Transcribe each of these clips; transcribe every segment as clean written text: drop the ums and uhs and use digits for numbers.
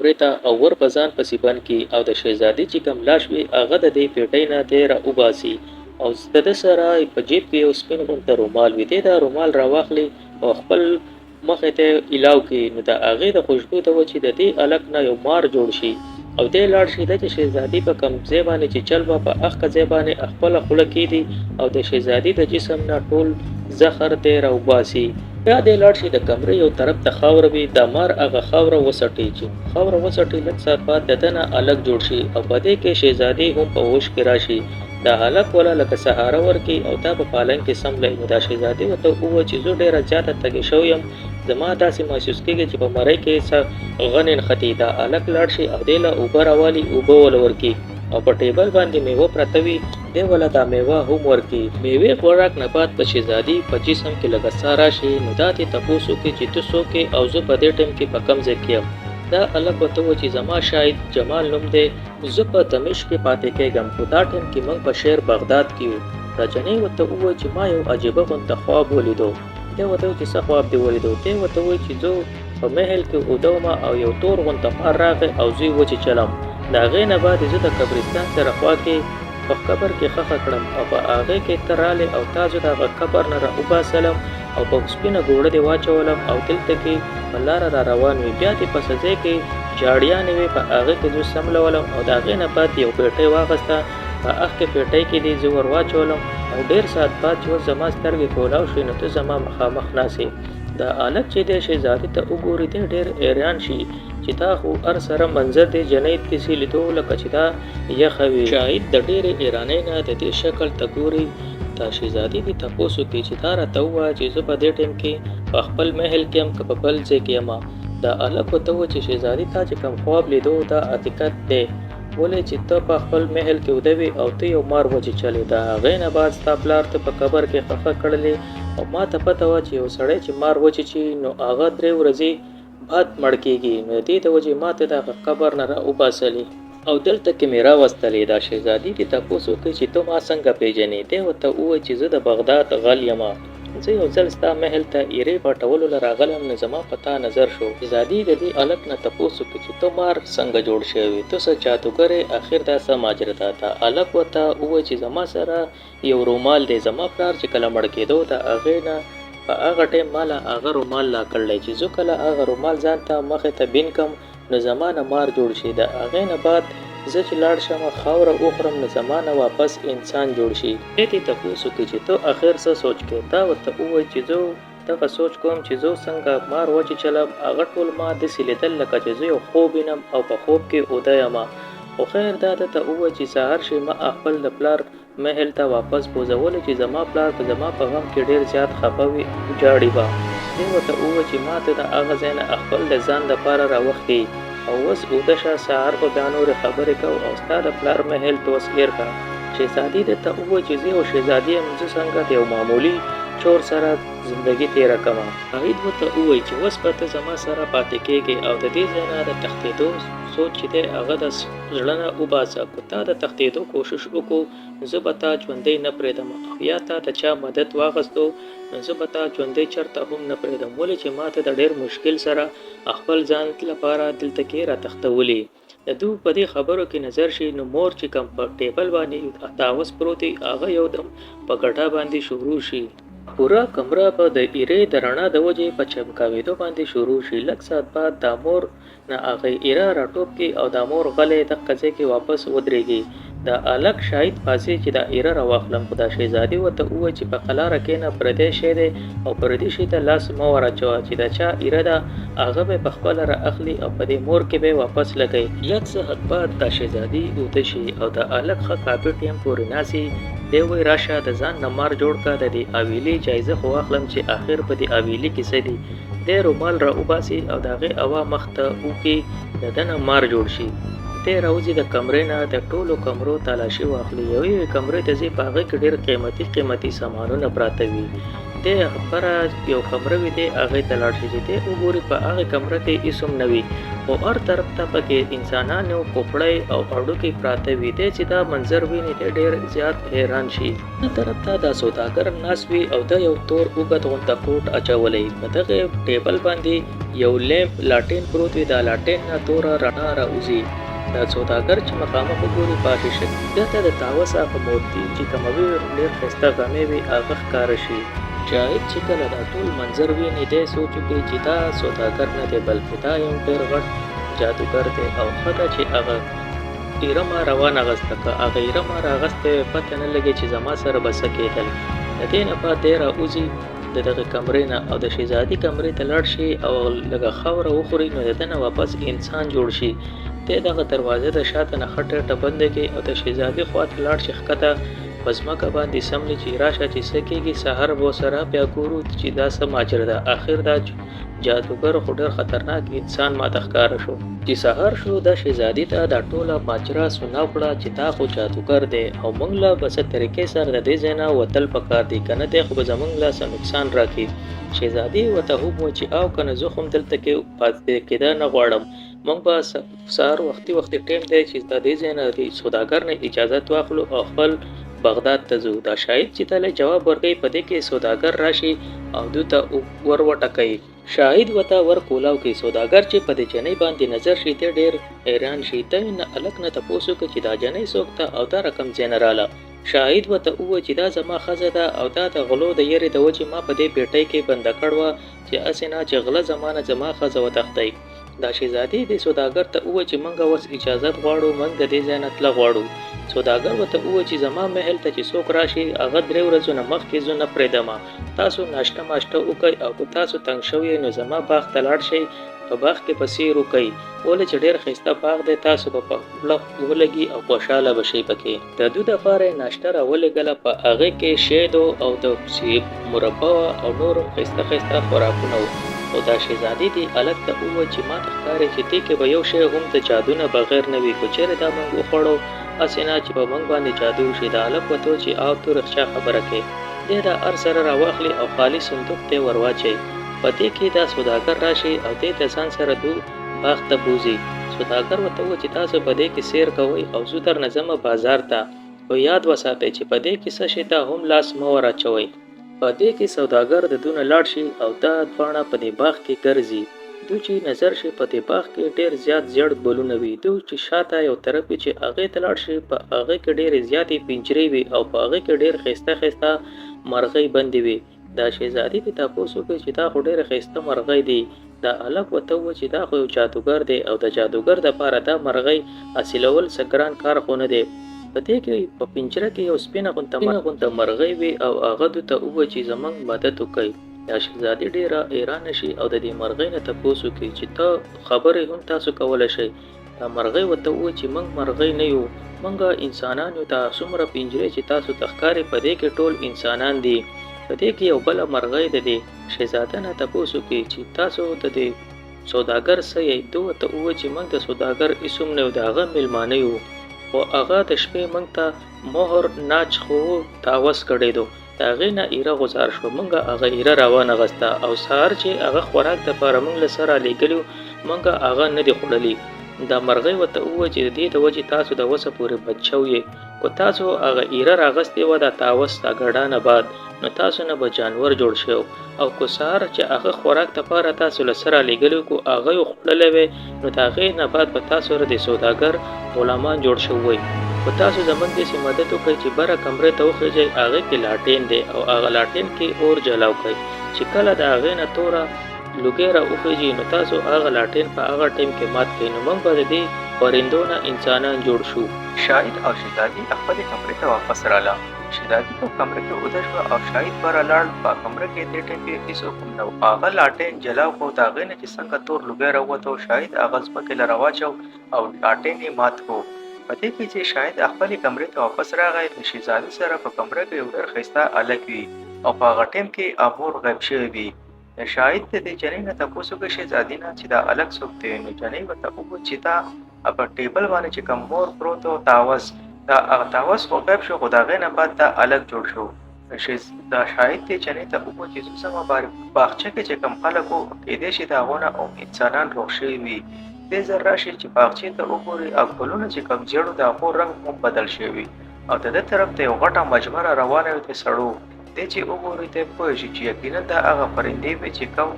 کمرې ته او ور په ځان پسې بند کړي او د شهزادې چې کوم لاش وي هغه د دې پیټۍ نه دی راوباسي او د ده سره په جیب کې یو سپین غونته رومال وي دی دا رومال راواخلي او خپل مخې ته ایلاو کړي نو د هغې د خوشبو د وجې د دې هلک نه یو مار جوړ شي او دی لاړ شي د چې شهزادي په کوم ځای باندې چې چل به په هغه ځای باندې خپله خوله کېږدي او د شهزادي د جسم نه ټول زخر دی راوباسي بیا دی لاړ شي د کمرې یو طرف ته خاوره وي دا مار هغه خاوره وڅټي چې خاوره وڅټي لږ ساعت بعد د ده نه هلک جوړ شي او په دې کې شهزادي هم په هوش کې راشي دا هلک ولا لکه سهاره ورکړي او دا په پالنګ کې سملی نو دا شهزادي ورته وویل چې زه ډېره زیاته تږې شوی یم زما داسې محسوس کېږي چې په مرۍ کې څه غنې نښتي دا هلک لاړ شي او دی له اوبه راوالي اوبه وله ورکړي او په ټیبل باندې میوه پرته وي دی وله دا میوه هم ورکړي میوې خوراک نه بعد په شهزادي په جسم کې لږه ساه راشي نو دا دې تپوس وکړي چې ته څوک یې او زه په دې ټایم کې په کوم ځای کې یم دا هلک ورته وویل چې زما شاید جمال نوم دی زه په دمشق کې پاتې کېږم خو دا ټایم کې موږ په شهر بغداد کې یو دا جنۍ ورته وویل چې ما یو عجیبه غونته خواب ولیدو دی ورته وویل چې څه خواب دې ولیدو دی ورته وویل چې زه په محل کې اوده وم او یو تور غونته مار راغی او زه یې وچیچلم د هغې نه بعد زه د قبرستان سره خوا کې په قبر کې خښه کړم او په هغې کې ته رالې او تا زه د هغه قبر نه راوباسلم او په سپینه ګوړه دې واچولم او دلته کې په لاره را روان وي بیا دې په سزۍ کې جاړیانې وې په هغې کې زه سملولم او د هغې نه بعد یو پیټۍ واخیسته په هغه کې پیټۍ کې دې زه ور واچولم او ډېر ساعت بعد چې اوس زما سترګې کولاو شوې نو ته زما مخامخ ناستې دا هلک چې دی شهزادي ته وګوري دی ډېر حیران شي چې دا خو هر سره منظر دی جنۍ داسې لیدو لکه چې دا یخه وي شاهد د ډېرې حیرانۍ نه د دې شکل ته ګوري دا شهزادي دې تپوس وکړي چې دا راته ووایه چې زه په دې ټایم کې په خپل محل کې یم که په بل ځای کې یم دا هلک ورته وویل چې شهزادي تا چې کوم خواب لیدو دا حقیقت دی ولې چې ته په خپل محل کې اوده وې او ته یو مار وچیچلې د هغې نه بعد ستا پلار ته په قبر کې خښه کړلې او ما ته پته وه چې یو سړی چې مار وچیچي نو هغه 3 ورځې بعد مړ کېږي نو د دې د وجې ما ته د هغه قبر نه راوباسلې او دلته کې مې راوستلې دا شهزادي دې تپوس وکړي چې ته ما څنګه پیژنې دی ورته وویل چې زه د بغداد غل یم زه یو ځل ستا محل ته ایرې پټولو له راغلم نو زما په تا نظر شو شهزادي د دې هلک نه تپوس وکړي چې ته مار څنګه جوړ شوی ته څه جادوګر یې اخر دا څه ماجره ده دا هلک ورته وویل چې زما سره یو رومال دی زما پلار چې کله مړ کېدو د هغې نه په هغه ټایم ماله هغه رومال لا کړلی چې زه کله هغه رومال ځان ته مخې ته بین کم نو زما نه مار جوړ شي د هغې نه بعد زه چې لاړ شم خاوره وخورم نو زما نه واپس انسان جوړ شي دې ته تپوس وکړي چې ته اخر څه سوچ کوې دا ورته ووایي چې زه دغه سوچ کوم چې زه څنګه مار وچیچلم هغه ټول ما داسې لیدل لکه چې زه یو خوب وینم او په خوب کې اوده یم خو خیر دا ده ته ووایي چې سهار شي ما خپل د پلار محل ته واپس بوځولو چې زما پلار په زما په غم کې ډېر زیات خفه وي وجاړي به دې ورته ووایي چې ما ته د هغه ځای نه خپل د ځان دپاره راوښتي او اوس اوده شه سهار به بیا نورې خبرې کوو او ستا د پلار محل ته اوس هېر کړه شهزادي درته ووایي چې زه یو شهزادي یم زه څنګه د یو معمولي چور سره زندگی تیره کړمه شاهد ورته ووایي چې اوس به ته زما سره پاتې کېږې او د دې ځای نه د تښتېدو سوچ چې دی هغه د زړه نه وباسه که تا د تښتېدو کوشش وکړو زه به تا ژوندی نه پرېږدم او یا تا د چا مدد واخیستو نو زه به تا ژوندی چېرته هم نه پرېږدم ولې چې ما ته د ډېر مشکل سره خپل ځان لپاره دلته کې راتښتولي د دوی په دې خبرو کې نظر شي نو مور چې کوم په ټیبل باندې تاوس پروت وي هغه یودم په ګټه باندې شروع شي پوره کمره به د ایرې د رڼا د وجې په چمکاوېدو باندې شروع شي لږ ساعت بعد دا مور نه هغه ایره راټوپ کړي او دا مور غلی دغه ځای کې واپس ودرېږي دا هلک شاهد پاسې چې دا ایره راواخلم خو دا شهزادي ورته ووایي چې په قلاره کښېنه پردی شی دی او پردي شي ته لاس مه وراچوه چې د چا ایره ده هغه به پخپله را اخلي او په دې مور کې به واپس لګوي لږ څه حد بعد دا شهزادي اوده شي او د هلک ښه کافي ټایم پورې ناستي دی وایي راشه د ځان نه مار جوړ کړه د دې حویلې جایزه خو واخلم چې آخر په دې حویلې کې څه دي دی رومال را وباسي او د هغې هوا مخ ته وکړي د ده نه مار جوړ شي دی راوځي د کمرې نه د ټولو کمرو تالاشي واخلي یوې کمرې ته ځي په هغې کې ډېر قیمتي سامانونه پراته وي دې خبره یو کمره وي دی هغې ته لاړ شي چې دی وګوري په هغې کمره کې هېڅ هم نه وي خو هر طرف ته پکې انسانانو کوپړی او هډوکي پراته وي دی چې دا منظر ویني دی ډېر زیات حیران شي بل طرف ته دا سوداګر ناست وي او دا یو تور اوږد غونته کوټ اچولی په دغې ټیبل باندې یو لیمپ لاټین پروت وي دا لاټین نه توره رڼا راوځي دا سوداګر چې مخامخ وګوري په شیشه ده ته د تاوس هغه مورتي چې کومه وي ډېر ښایسته غمې وي هغه ښکاره شي شاهد چې کله دا ټول منظر ویني دی سوچ وکړي چې دا سوداګر نه دی بلکې دا یو ډېر غټ جادوګر دی او ښه ده چې هغه ایره ما روان اغسته که هغه ایره ما راغستی پته نه لګي چې زما سره به څه کېدل د دې نه بعد دی راوځي د دغه کمرې نه او د شهزادي کمرې ته لاړ شي او لږه خاوره وخوري نو د ده نه واپس انسان جوړ شي دی دغه دروازه د شاته نه ښه ټیټه بنده کړي او د شهزادي خوا ته لاړ شي ښکته په ځمکه باندې سملي چې راشه چې څه کېږي سهار به ورسره بیا ګورو چې دا څه ماجره ده اخر دا جادوګر خو ډېر خطرناک انسان ماته ښکاره شو چې سهار شو دا شهزادي ته دا ټوله ماجره سنا کړه چې دا خو جادوګر دی او موږ له به څه طریقې سره د دې ځای نه وتل پکار دی که نه دی خو به زموږ له څه نقصان راکړي شهزادي ورته وویل چې او که نه زه خو هم دلته کې پاتې کېده نه غواړم موږ به سهار وختي ټیم دی چې د دې ځای نه د سوداګر نه اجازت واخلو او خپل بغداد ته ځو دا شاهد چې تله جواب ورکوي په دې کې سوداګر راشي او دوی ته ور وټکوي شاهد ورته ور کولاو کوي سوداګر چې په دې جنۍ باندې نظر شي دی ډېر حیران شي دی نه هلک نه تپوس وکړي چې دا جنۍ څوک ده او دا رقم ځای نه راله شاهد ورته وویل چې دا زما ښځه ده او دا د غلو د یېرې د وجې ما په دې پیټۍ کې بنده کړې وه چې هسې نه چې غله زمانه زما ښځه وتښتئ دا شهزادي دې سوداګر ته وویل چې موږ اوس اجازت غواړو موږ د دې ځای نه تله غواړو سوداګر ورته وویل چې زما محل ته چې څوک راشي هغه 3 ورځو نه مخکې زه نه پرېږدمه تاسو ناشته ماشته وکئ او که تاسو تنګ شوي نو زما باغ ته لاړ شئ په باغ کې په سیر وکئ ولې چې ډېر ښایسته باغ دی تاسو به په خوله ولګي او خوشحاله به شئ پکې د دوی دپاره یې ناشته راولېږله په هغې کې شیدو او د سیب مربا او نور ښایسته خوراکونه وو او دا شهزادي دې هلک ته وویل چې ما ته ښکاري چې دې کې به یو شی هم د جادو نه بغیر نه وي که چېرې دا موږ وخوړو هسې نه چې په موږ باندې جادو وشي دا هلک ورته وویل چې او ته رښتیا خبره کوې دی دا هر سره راواخلي او خالي صندوق ته یې ور واچوي په دې کې دا سوداګر راشي او دې د ځان سره دو باغ ته بوځي سوداګر ورته وویل چې تاسو په دې کې سیر کوئ او زه درنه ځمه بازار ته خو یاد وساتئ چې په دې کې څه شي ته هم لاس مه ور اچوئ په دې کې سوداګر د دونه لاړ شي او دا دواړه په دې باغ کې ګرځي دوی چې نظر شي په دې باغ کې ډېر زیات زیړ ګلونه وي دوی چې شاته یو طرف چې هغې ته لاړ شي په هغې کې ډېرې زیاتې پنجرې وي او په هغې کې ډېر ښایسته مرغۍ بندې وي دا شهزادي دې تپوس وکړي چې دا خو ډېرې ښایسته مرغۍ دي دا هلک ورته وویل چې دا خو یو جادوګر دی او د جادوګر دپاره دا مرغۍ حاصلول څه ګران کار خو نه دی په دې کې په پنجره کې یو سپینه غونته مرغۍ وي او هغه دوی ته وویل چې زموږ مدد وکړئ دا شهزادي ډېره حیرانه شي او د دې مرغۍ نه تپوس وکړي چې ته خبرې هم تاسو کولی شئ دا مرغۍ ورته وویل چې موږ مرغۍ نه یو موږ انسانان یو دا څومره پنجرې چې تاسو ته ښکاري په دې کې ټول انسانان دي په دې کې یو بله مرغۍ د دې شهزاده نه تپوس وکړي چې تاسو د دې سوداګر څه یئ دوی ورته وویل چې موږ د سوداګر هېڅ هم نه یو د هغه میلمانه یو خو هغه د شپې موږ ته مهر ناچ خو تاوس کړی دو د هغې نه ایره غوځار شوه موږ هغه ایره راوانغسته او سهار چې هغه خوراک دپاره موږ له سره لیږلي موږ هغه نه دي خوړلي دا مرغۍ ورته وویل چې د دې د وجې تاسو د وسه پورې بچ شوي که تاسو هغه ایره راغستې وه دا تاوس دا ګډانه بعد نو تاسو نه به جانور جوړ شو او که سهار چې هغه خوراک دپاره تاسو له سره لیږلي کو هغه یې خوړلی وی نو د هغې نه بعد به تاسو سره د سوداګر غلامان جوړ شوی خو تاسو زموږ داسې مدد وکړئ چې بره کمرې ته وخېږئ هغې کې لاټین دی او هغه لاټین کې اور جلاو کړئ چې کله د هغې نه توره لوګی را وخېږي نو تاسو هغه لاټین په هغه ټیم کې مات کړئ نو موږ به د دې پرندو نه انسانان جوړ شو شاهد او شهزادي خپلې کمرې ته واپس راله شهزادي په کمره کې اوده شوه او شاهد به رالاړ په کمره کې دې ټیم کې هېڅوک هم نه و هغه لاټین جلا کړو د هغې نه چې څنګه تور لوګی راووتو شاهد هغه ځمکې له راواچو او لاټین یې مات کړو په دې کې چې شاهد خپلې کمرې ته واپس راغی د شهزادي سره په کمره کې یو ډېر ښایسته هلک وي او په هغه ټیم کې امور غیب شوی وي شاهد د دې جنۍ نه تپوس وکړ شهزادي نه چې دا هلک څوک دی نو جنۍ ورته وویل چې دا په ټیبل باندې چې کوم مور پروت و تاوس دا هغه تاوس خو غیب شو خو د هغې نه بعد دا هلک جوړ شو دا شاهد دی چې نه ته وګورئ چې زموږ باغچه کې چې کوم خلک وو کېدای شي د هغو نه انسانان روغ شوي وي دې ځل راشي چې باغچې ته وګورئ او ګلونه چې کوم زیړو د هغو رنګ هم بدل شوی وي او د ده طرف ته یو غټه مجمره روانه وي د سړو دی چې وګورئ ته پوه شي چې یقینا دا هغه پرندې وي چې کوم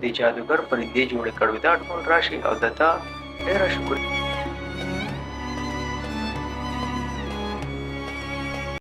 د جادوګر پرندې جوړې کړې دا ټول راشي او د تا ډېره شکر